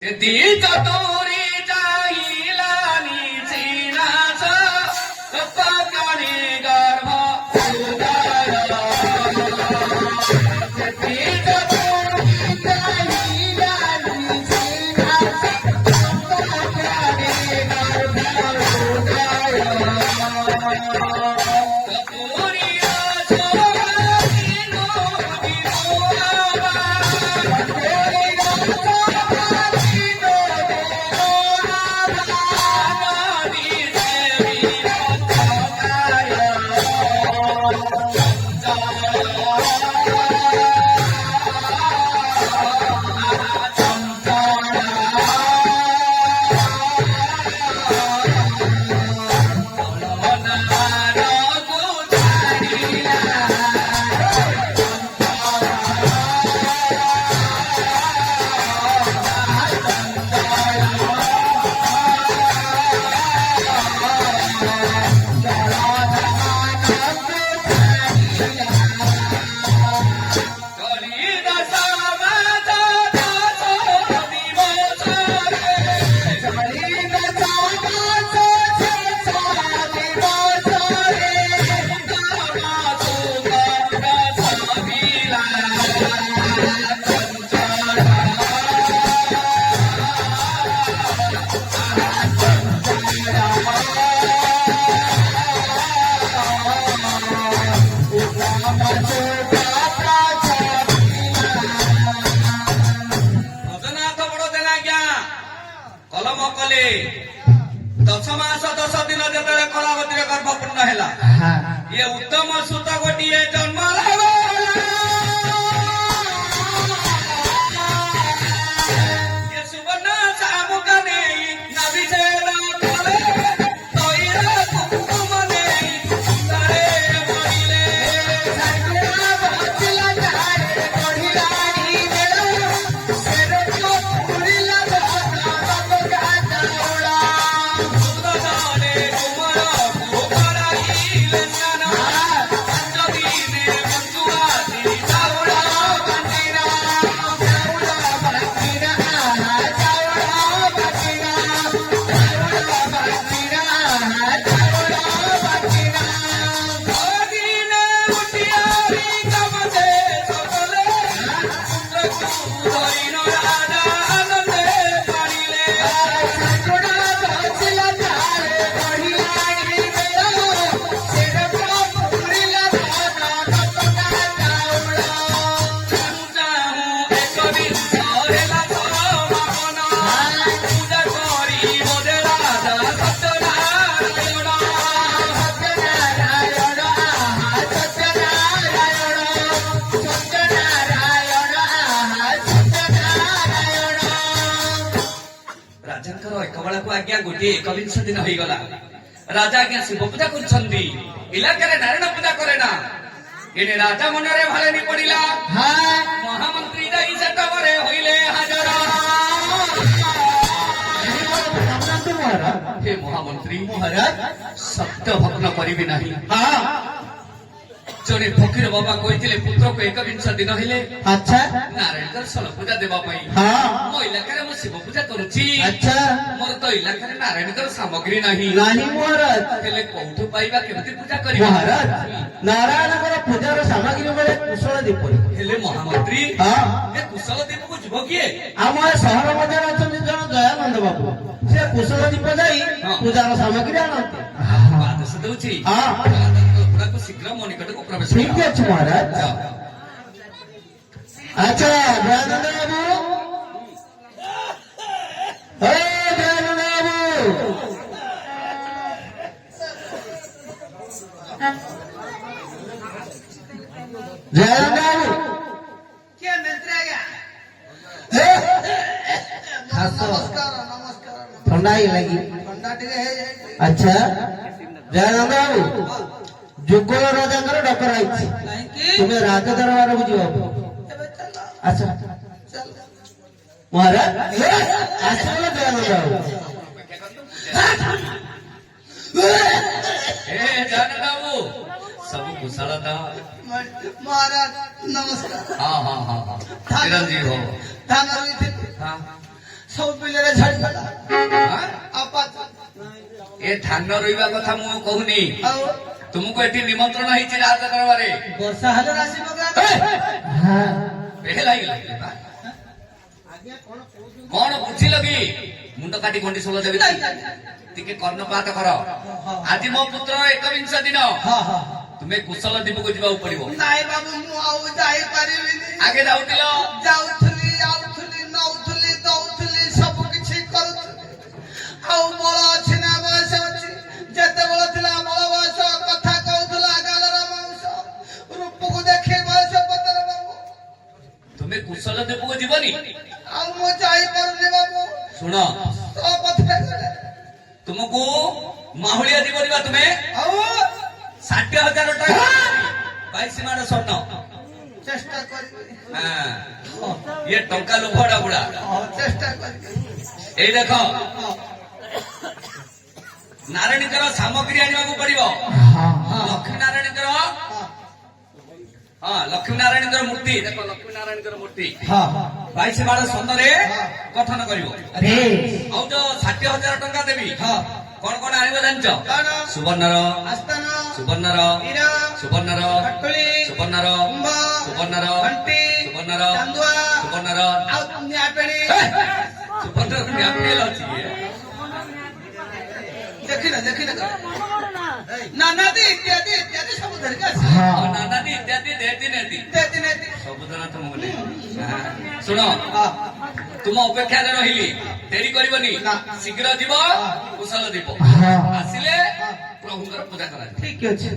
ती चतुरी जाईलानी चीनाच पकाने गर्भ उदरा ती चतुरी जाईलानी चीनाच पकाने गर्भ उदरा दशमास 10 दिन जेतरे कलावती गर्भपूर्ण है ये उत्तम सुत गोटे जन्म ये सुवर्ण शामुका नहीं नभी से आज्ञा गोटे 21 दिन हो गला राजा आज्ञा शिव पूजा कर इलाका नारायण पूजा करे ना ये राजा मनरे भाले नहीं पड़िला महामंत्री जाई सेटवरे होइले हाजर हे महामंत्री महाराज सत्य भग्न करिबि नाही जने फकीर बाबा कहते पुत्र को 21 दिन हेले अच्छा नारायण दर्शन पूजा देवा मो इलाका मो शिव पूजा करुची अच्छा मोर तो इलाका नारायण सामग्री नहीं महाराज हेले कोठु पाइबा केमती पूजा करी महाराज नारायण पूजार सामग्री बेले कुशल दीप हेले महामंत्री ए कुशल दीप को जीव किए आम सहर मध्य अछंती जन दयानंद बाबू से कुशल दीप जाई पूजार सामग्री आनते आदेश दउची शीघ्र मो निकट को प्रवेश ठीक है महाराज अच्छा दयानंद बाबू दयानंद बाबू दयानंद बाबू क्या मंत्री आ गया नमस्कार ठंडा ही लगी अच्छा दयानंद बाबू जुगल राजा डकर आई तुम्हें राज दरबार को जीव अच्छा महाराज आसो दयानंद बाबू सब कुशल था महाराज नमस्कार। हाँ हाँ हाँ हाँ चिरंजीव हो। हाँ ସବୁ ବିଲରେ ଝାଡ଼ିଗଲା ହଁ? ଆଉ ପାଚ ଏ ଧାନ ରୋଇବା କଥା ମୁଁ କହୁନି ଆଉ ତୁମକୁ ଏଠି ନିମନ୍ତ୍ରଣ ହେଇଛି ରାଜ ଦରବାରେ ବର୍ଷା ହେଲେ ରାଶି ପକା ବେହେ ଲାଗିଲା କଣ ବୁଝିଲ କି ମୁଣ୍ଡ କାଟି ଗଣ୍ଡି ଶୋଳ ଦେବି ଟିକେ କର୍ଣ୍ଣପାତ କର ଆଜି ମୋ ପୁତ୍ର ଏକବିଂଶ ଦିନ ହଁ ହଁ ତୁମେ କୁଶଳ ଦ୍ୱୀପକୁ ଯିବାକୁ ପଡିବ ନାଇଁ ବାବୁ ମୁଁ ଆଉ ଯାଇପାରିବିନି ଆଗେ ଯାଉଥିଲ ଯାଉଥିଲି ଆଉଥିଲି ନଉଥିଲି ଦଉଥିଲି ସବୁ କିଛି କରୁଥିଲି ଆଉ ବଳ ଅଛି ନା ବୟସ ଅଛି ଯେତେବେଳେ ଥିଲା ବଳ ବୟସ କଥା କହୁଥିଲା ଗାଲର ମାଂସ ରୂପକୁ ଦେଖି ବୟସ ପତର ବାବୁ ତୁମେ କୁଶଳ ଦ୍ୱୀପକୁ ଯିବନି ଆଉ ମୁଁ ଯାଇପାରୁନି ବାବୁ ଶୁଣ ତ ପଥରେ ଗଲେ ତୁମକୁ ମାହୁଳିଆ ଯିବନି ବା ତୁମେ ଆଉ 60,000 ଟଙ୍କା 22 ମାଣ ସ୍ୱର୍ଣ୍ଣ ଚେଷ୍ଟା କରିବି ଇଏ ଟଙ୍କା ଲୋଭଟା ବୁଢା ଚେଷ୍ଟା କରିବି ଏଇ ଦେଖ ନାରାୟଣୀଙ୍କର ସାମଗ୍ରୀ ଆଣିବାକୁ ପଡିବ ଲକ୍ଷ୍ମୀ ନାରାୟଣୀଙ୍କର ହଁ ଲକ୍ଷ୍ମୀ ନାରାୟଣୀଙ୍କର ମୂର୍ତ୍ତି ଦେଖ ଲକ୍ଷ୍ମୀ ନାରାୟଣୀଙ୍କର ମୂର୍ତ୍ତି 22 ମାଣ ସ୍ୱର୍ଣ୍ଣରେ ଗଠନ କରିବ ଆଉ ଯୋଉ 60,000 ଟଙ୍କା ଦେବି କଣ କଣ ଆଣିବ ଜାଣିଛ ସୁବର୍ଣ୍ଣର ଆସ୍ଥାନ ସୁବର୍ଣ୍ଣର ହୀରା ସୁବର୍ଣ୍ଣର କଟୁଳି ସୁବର୍ଣ୍ଣର କୁମ୍ଭ ସୁବର୍ଣ୍ଣର ଘଣ୍ଟି ସୁବର୍ଣ୍ଣର ଚାନ୍ଦୁଆ ସୁବର୍ଣ୍ଣର ଆଉ ନ୍ୟାପେଣି ସୁବର୍ଣ୍ଣର ନ୍ୟାପେଲ୍ ଅଛି ଦେଖିନ ନାନାଦି ଇତ୍ୟାଦି ଇତ୍ୟାଦି ସବୁ ଧରିକି ଆସି ନାନାଦି ଇତ୍ୟାଦି ଦେତି ନେତି ସବୁ ଜଣା ତମକୁ ନେଇ ଶୁଣ ତୁମ ଅପେକ୍ଷାରେ ରହିଲି ଡେରି କରିବନି ଶୀଘ୍ର ଯିବ କୁଶଳ ଯିବ ଆସିଲେ ପ୍ରଭୁଙ୍କର ପୂଜା କରାଯିବ ଠିକ ଅଛି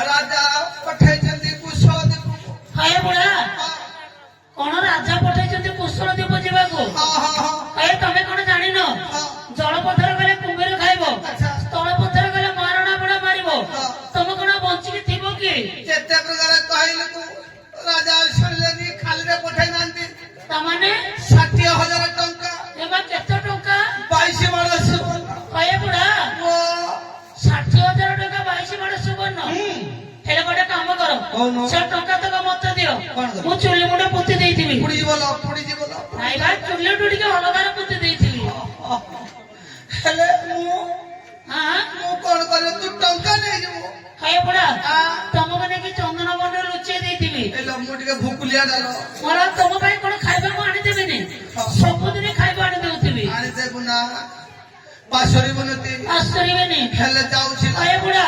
ରାଜା ପଠେଇଛନ୍ତି କୁଶଳ ଦ୍ୱୀପକୁ ହାୟ ବୁଢା କଣ ରାଜା ପଠେଇଛନ୍ତି କୁଶଳ ଦ୍ୱୀପ ଯିବାକୁ ହାୟ ତମେ କଣ ଜାଣିନ ଜଳପଥର ଗଲେ କୁମ୍ଭୀର ଖାଇବ ସ୍ଥଳପଥର ଗଲେ ମହାରଣା ବୁଢା ମାରିବ ତମେ କଣ ବଞ୍ଚିକି ଥିବ କି ଯେତେ ପ୍ରକାର କହିଲୁ ତୁ ରାଜା ଶୁଣିଲେନି ଖାଲିରେ ପଠେଇ ନାହାନ୍ତି ତାମାନେ 60,000 ଟଙ୍କା ଏବା କେତେ ଟଙ୍କା 22 ମାଣ ସୁବର୍ଣ୍ଣ ହାୟ ବୁଢା 60,000 ଟଙ୍କା 22 ମାଣ ସୁବର୍ଣ୍ଣ ହେଲେ ଗୋଟେ କାମ କର ସେ ଟଙ୍କା ତକ ମତେ ଦିଅ ମୁଁ ଚୁଲି ମୁଣ୍ଡେ ପୋତି ଦେଇଥିବି ପୁଡି ଯିବ ନାଇଁ ବା ଚୁଲିଠୁ ଟିକେ ଅଲଗାରେ ପୋତି ଦେଇଥିବି ହେଲେ ମୁଁ କଣ କରିବି ତୁ ଟଙ୍କା ନେଇଯିବୁ ହାୟ ବୁଢା ତମକୁ ନେଇକି ଚନ୍ଦନ ବନରେ ଲୁଚେଇ ଦେଇଥିବି ମୁଁ ଟିକେ ଭୁକୁଲିଆ ଡାଲ ମୋର ତମ ପାଇଁ କଣ ଖାଇବାକୁ ଆଣିଦେବିନି ସବୁଦିନ ଖାଇବା ଆଣି ଦଉଥିବି ଆଣିଦେବୁ ନା ପାଶରିବୁନି ଆସରିବେନି ହେଲେ ଯାଉଛି ହାୟ ବୁଢା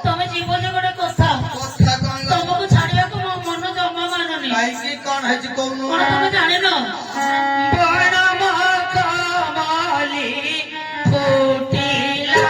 ତମେ ଯିବ ଯେ ଗୋଟେ କଥା କଥା କଣ ତମକୁ ଛାଡିବାକୁ ମୋ ମନ ଜମା ମାନୁନି କାହିଁକି କଣ ହେଇଛି କହୁନୁ କଣ ତମେ ଜାଣିନ ବଣ ମଖମଲି ଫୁଟିଲା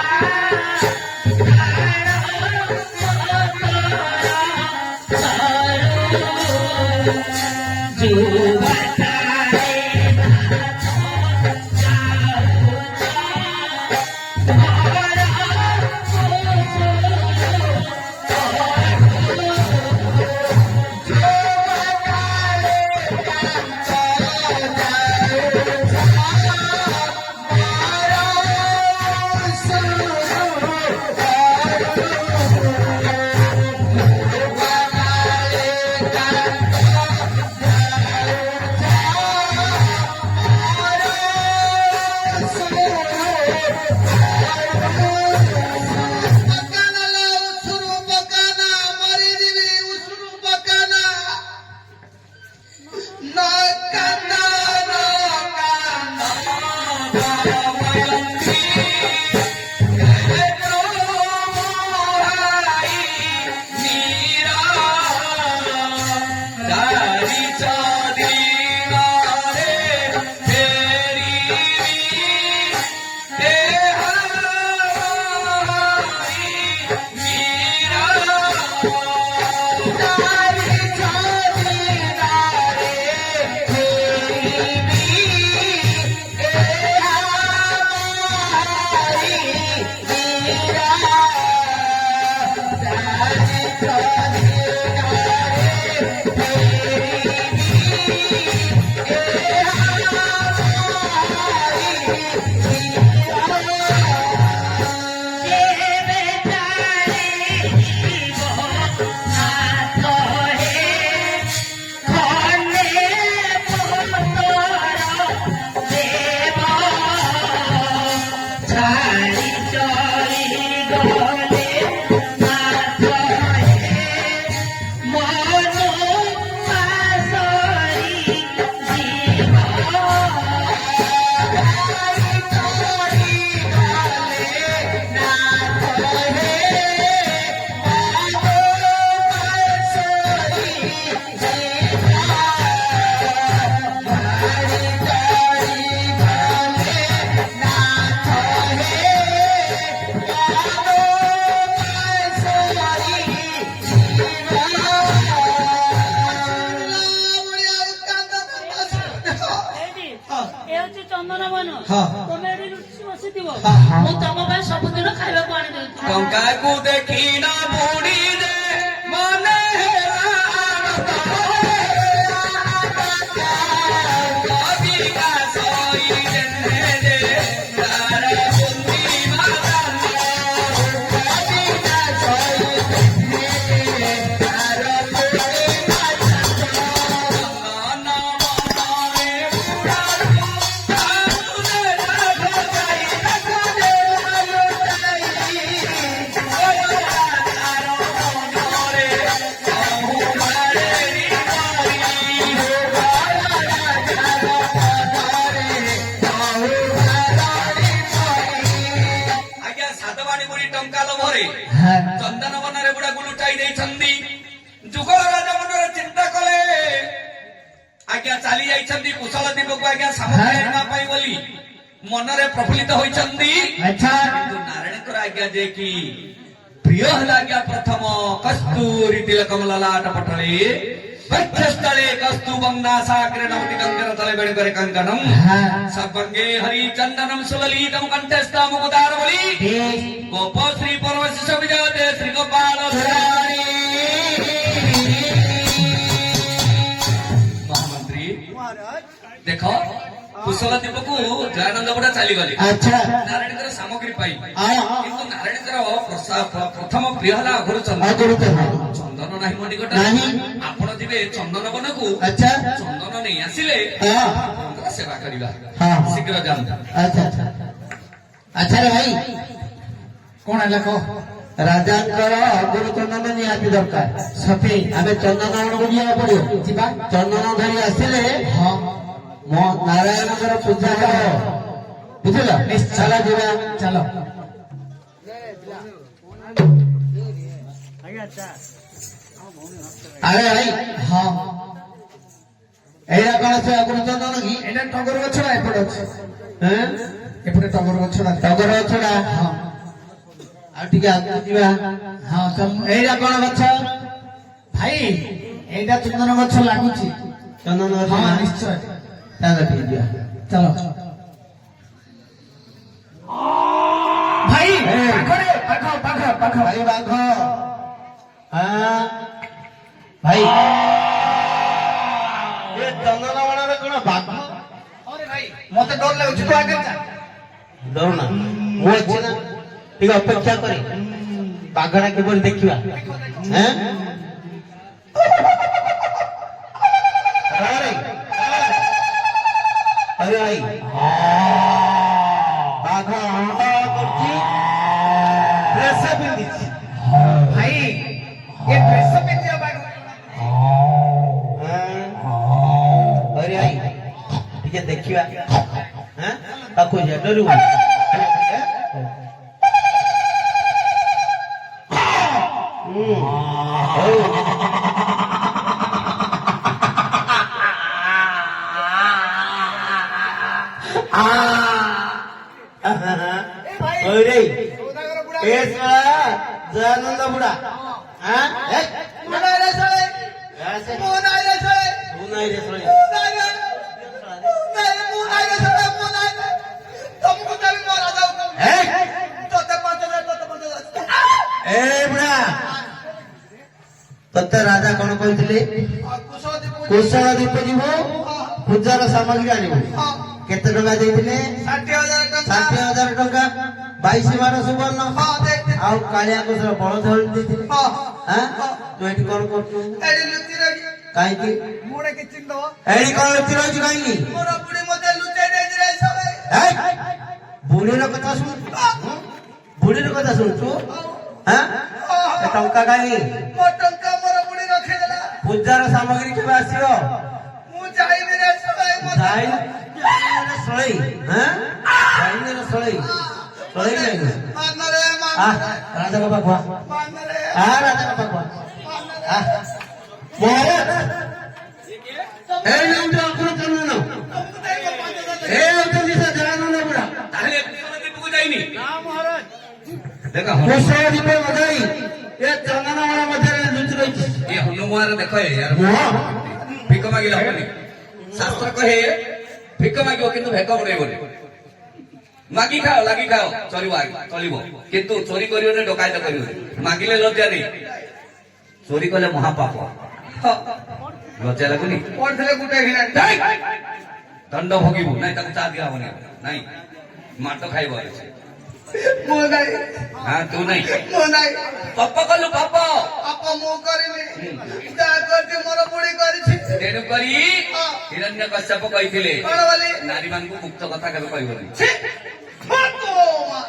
ଏ ହଉଛି ଚନ୍ଦନବନ ହଁ। ତମେ ଏଠି ଲୁଚି ବସିଥିବ ହଁ। ମୁଁ ତମ ପାଇଁ ସବୁଦିନ ଖାଇବାକୁ ଆଣି ଦଉଛି ଟଙ୍କାକୁ ଦେଖି ନା ବୁଢୀ ଦେ ମନେ ଟଙ୍କା ଲୋଭରେ ଚନ୍ଦନବନରେ ବୁଢାକୁ ଲୁଚାଇ ଦେଇଛନ୍ତି। ଯୁଗଳ ରାଜା ମନରେ ଚିନ୍ତା କଲେ ଆଜ୍ଞା ଚାଲି ଯାଇଛନ୍ତି କୁଶଳ ଦ୍ୱୀପକୁ ଆଜ୍ଞା ସାମଗ୍ରୀ ଆଣିବା ପାଇଁ ବୋଲି ମନରେ ପ୍ରଫୁଲ୍ଲିତ ହୋଇଛନ୍ତି। କିନ୍ତୁ ନାରାୟଣଙ୍କର ଆଜ୍ଞା ଯେ କି ପ୍ରିୟ ହେଲା ଆଜ୍ଞା ପ୍ରଥମ କସ୍ତୁରୀ ତିଳକ ଲଲାଟ ପଟଳେ वक्षस्थले कस्तूभं नासाग्रे नवतिकङ्कर तले बेणुकरे कङ्कणं सर्वङ्गे हरिचन्दनं सुललितं कण्ठस्थं मुकुदारवली गोप श्री परमशिष विजयते श्री गोपाल धराणी महामंत्री देखो कुशल दीपकू जयानंद बुढ़ा चली गले नारायणकर सामग्री पाई किंतु नारायणकर प्रथम प्रिय हला अघोर चंदन नाही मोटी गोटा आपण जिबे चंदन बनकू चंदन नहीं आसिले सेवा करिबा शीघ्र जान अच्छा रे भाई कौन है कह राजांकर अघोर चंदन निहाती दरकार सफे आमे चंदन को जिया पड़ियो जिबा चंदन धरी आसिले हां मो नारायण पूजा कर बुझल चलो जीवा चलो अरे भाई हाँ एटा कौन से अगुण चंदन की एटा टगर गछड़ा एपटे अछि हैं एपटे टगर गछड़ा हां आ ठीक आगु जीवा हां एटा कौन गछ भाई एटा चंदन गछ लागुची चंदन गछ हां निश्चय चलो ठीक है चलो भाई पाखो भाई बाघ हाँ भाई ये चंदन बना कौन बाघ अरे भाई मत डर लगुच तो आगे डर ना वो अच्छे ना ठीक अपेक्षा करे बाघड़ा के बोल देखिवा हैं अरे भाई बाघ करती ड्रेस पिंधिछि भाई ये ड्रेस पिंधिया बाघ अरे भाई ठीक देखिवा हैं ताको जे डरू जयानंद बुढ़ा तोते राजा कौन कहते कुशल दीप जीव पूजार सामग्री आनबू केते टका देइथिले 60,000 टका 22 बार सुवर्ण आउ कालिया को बड़ धल देइथिले हां तू एठी कोन करतु एडी लुचि रही काई की मोडे के चिंदो एडी कोन लुचि रही काई की मोर बुढ़ी मते लुचि देइ रे सबे बुढ़ी रो कथा सुन बुढ़ी रो कथा सुन तू हां ए टंका काई मो टंका मोर बुढ़ी रखे देला पूजार सामग्री के आसीओ मु जाई रे सबे जाई ସଳେଇ ଯାଇନି ନା ସଳେଇ ସଳେଇ ଯାଇନି ମାନରେ ରାଜାଙ୍କ ପାଖୁଆ ମାନରେ ରାଜାଙ୍କ ପାଖୁଆ ମହାରାଜ এই নামটা আপনার চন্দন এই হচ্ছেন সে জয়ানন্দ বুড়া তাহলে কুশলদ্বীপକୁ ଯାଇନି ଦେଖ কুশল দ্বীপে মজাই এ চন্দনমালা মধ্যে লুচি রয়েছে ଏ ହନୁମାନ ଦେଖ ୟାର মুহ ଭିକ ମାଗିଲେ ହବନି ଶାସ୍ତ୍ର କହେ ଭିକ ମାଗିବ କିନ୍ତୁ ଭେକ ଉଡେଇବନି ମାଗି ଖାଅ ଲାଗି ଖାଅ ଚଳିବ କିନ୍ତୁ ଚୋରି କରିବନି ଡକାୟତ କରିବନି ମାଗିଲେ ଲଜ୍ଜା ନେଇ ଚୋରି କଲେ ମହାପାପ ଲଜ୍ଜା ଲାଗୁନି ପଢିଥିଲେ ଗୋଟେ ହେଲାଣି ଦଣ୍ଡ ଭୋଗିବୁ ନାଇଁ ତାକୁ ଚା ଦିଆ ହବନି ନାଇଁ ମାଟ ଖାଇବ ମୋ ନାଇଁ ତୁ ନାଇଁ ମୋ ନାଇଁ ପାପ କଲୁ ପାପ ପାପ ମୁଁ କରିନି ଯାହା କରିଛି ମୋର ବୁଢୀ କରିଛି ତେଣୁ କରି ହିରଣ୍ୟ କଶ୍ୟପ କହିଥିଲେ କଣ ବୋଲି ନାରୀ ମାନଙ୍କୁ ଗୁପ୍ତ କଥା କେବେ କହିବନି ଛି! ମା ତୋ ମା।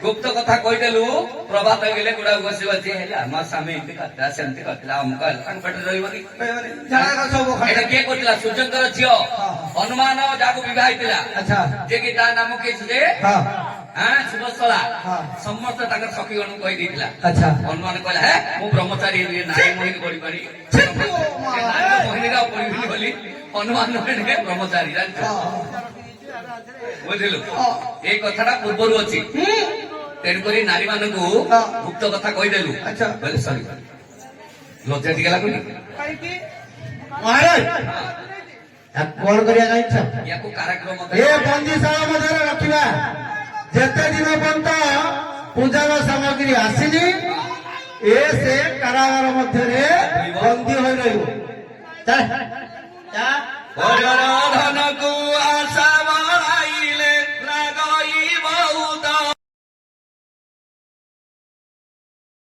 ଗୁପ୍ତ କଥା କହିଦେଲୁ ପ୍ରଭାତ ହେଇଗଲେ ଗୁଡାକୁ ବସି ବସି ହେଲା ମୋ ସ୍ୱାମୀ ଏମିତି କରିଥିଲା ସେମିତି କରିଥିଲା ଅମୁକ ହେଲା ତାଙ୍କ ପେଟରେ ରହିବନି ଝାଡ଼ା ସବୁ ଖାଇ ଏଇଟା କିଏ କରିଥିଲା ସୂର୍ଯ୍ୟଙ୍କର ଝିଅ ହନୁମାନ ଯାହାକୁ ବିବାହ ହେଇଥିଲା ଆଚ୍ଛା ଯେ କି ତା ନାମ କିଏ ଯେ ହଁ ସୁବତ୍ସଳା ହଁ। ସମସ୍ତେ ତାଙ୍କର ସଖୀ ଗଣକୁ କହିଦେଇଥିଲା ଆଚ୍ଛା ହନୁମାନ କହିଲା ହେ ମୁଁ ବ୍ରହ୍ମଚାରୀ ନାରୀ ମୋହିନୀ ବଢିପାରି ମୋହିନୀର ପଢିବିନି ବୋଲି ହନୁମାନ ବ୍ରହ୍ମଚାରୀ ଜାଣିଛ ବୁଝିଲୁ ଏଇ କଥାଟା ପୂର୍ବରୁ ଅଛି ତେଣୁକରି ନାରୀ ମାନଙ୍କୁ ଗୁପ୍ତ କଥା କହିଦେଲୁ ଆଚ୍ଛା। କହିଲେ ସରି ଲଜ୍ଜା ଟିକେ ଲାଗୁନି ମହାରାଜ କଣ କରିବା ଜାଣିଛ ୟାକୁ କାରାଗ୍ରହ ଏ ବନ୍ଦିଶାଳା ମଧ୍ୟରେ ରଖିବା ଯେତେ ଦିନ ପର୍ଯ୍ୟନ୍ତ ପୂଜାର ସାମଗ୍ରୀ ଆସିନି ଏ ସେ କାରାଗାର ମଧ୍ୟରେ ବନ୍ଦୀ ହୋଇ ରହିବ ଧନକୁ ଆଶା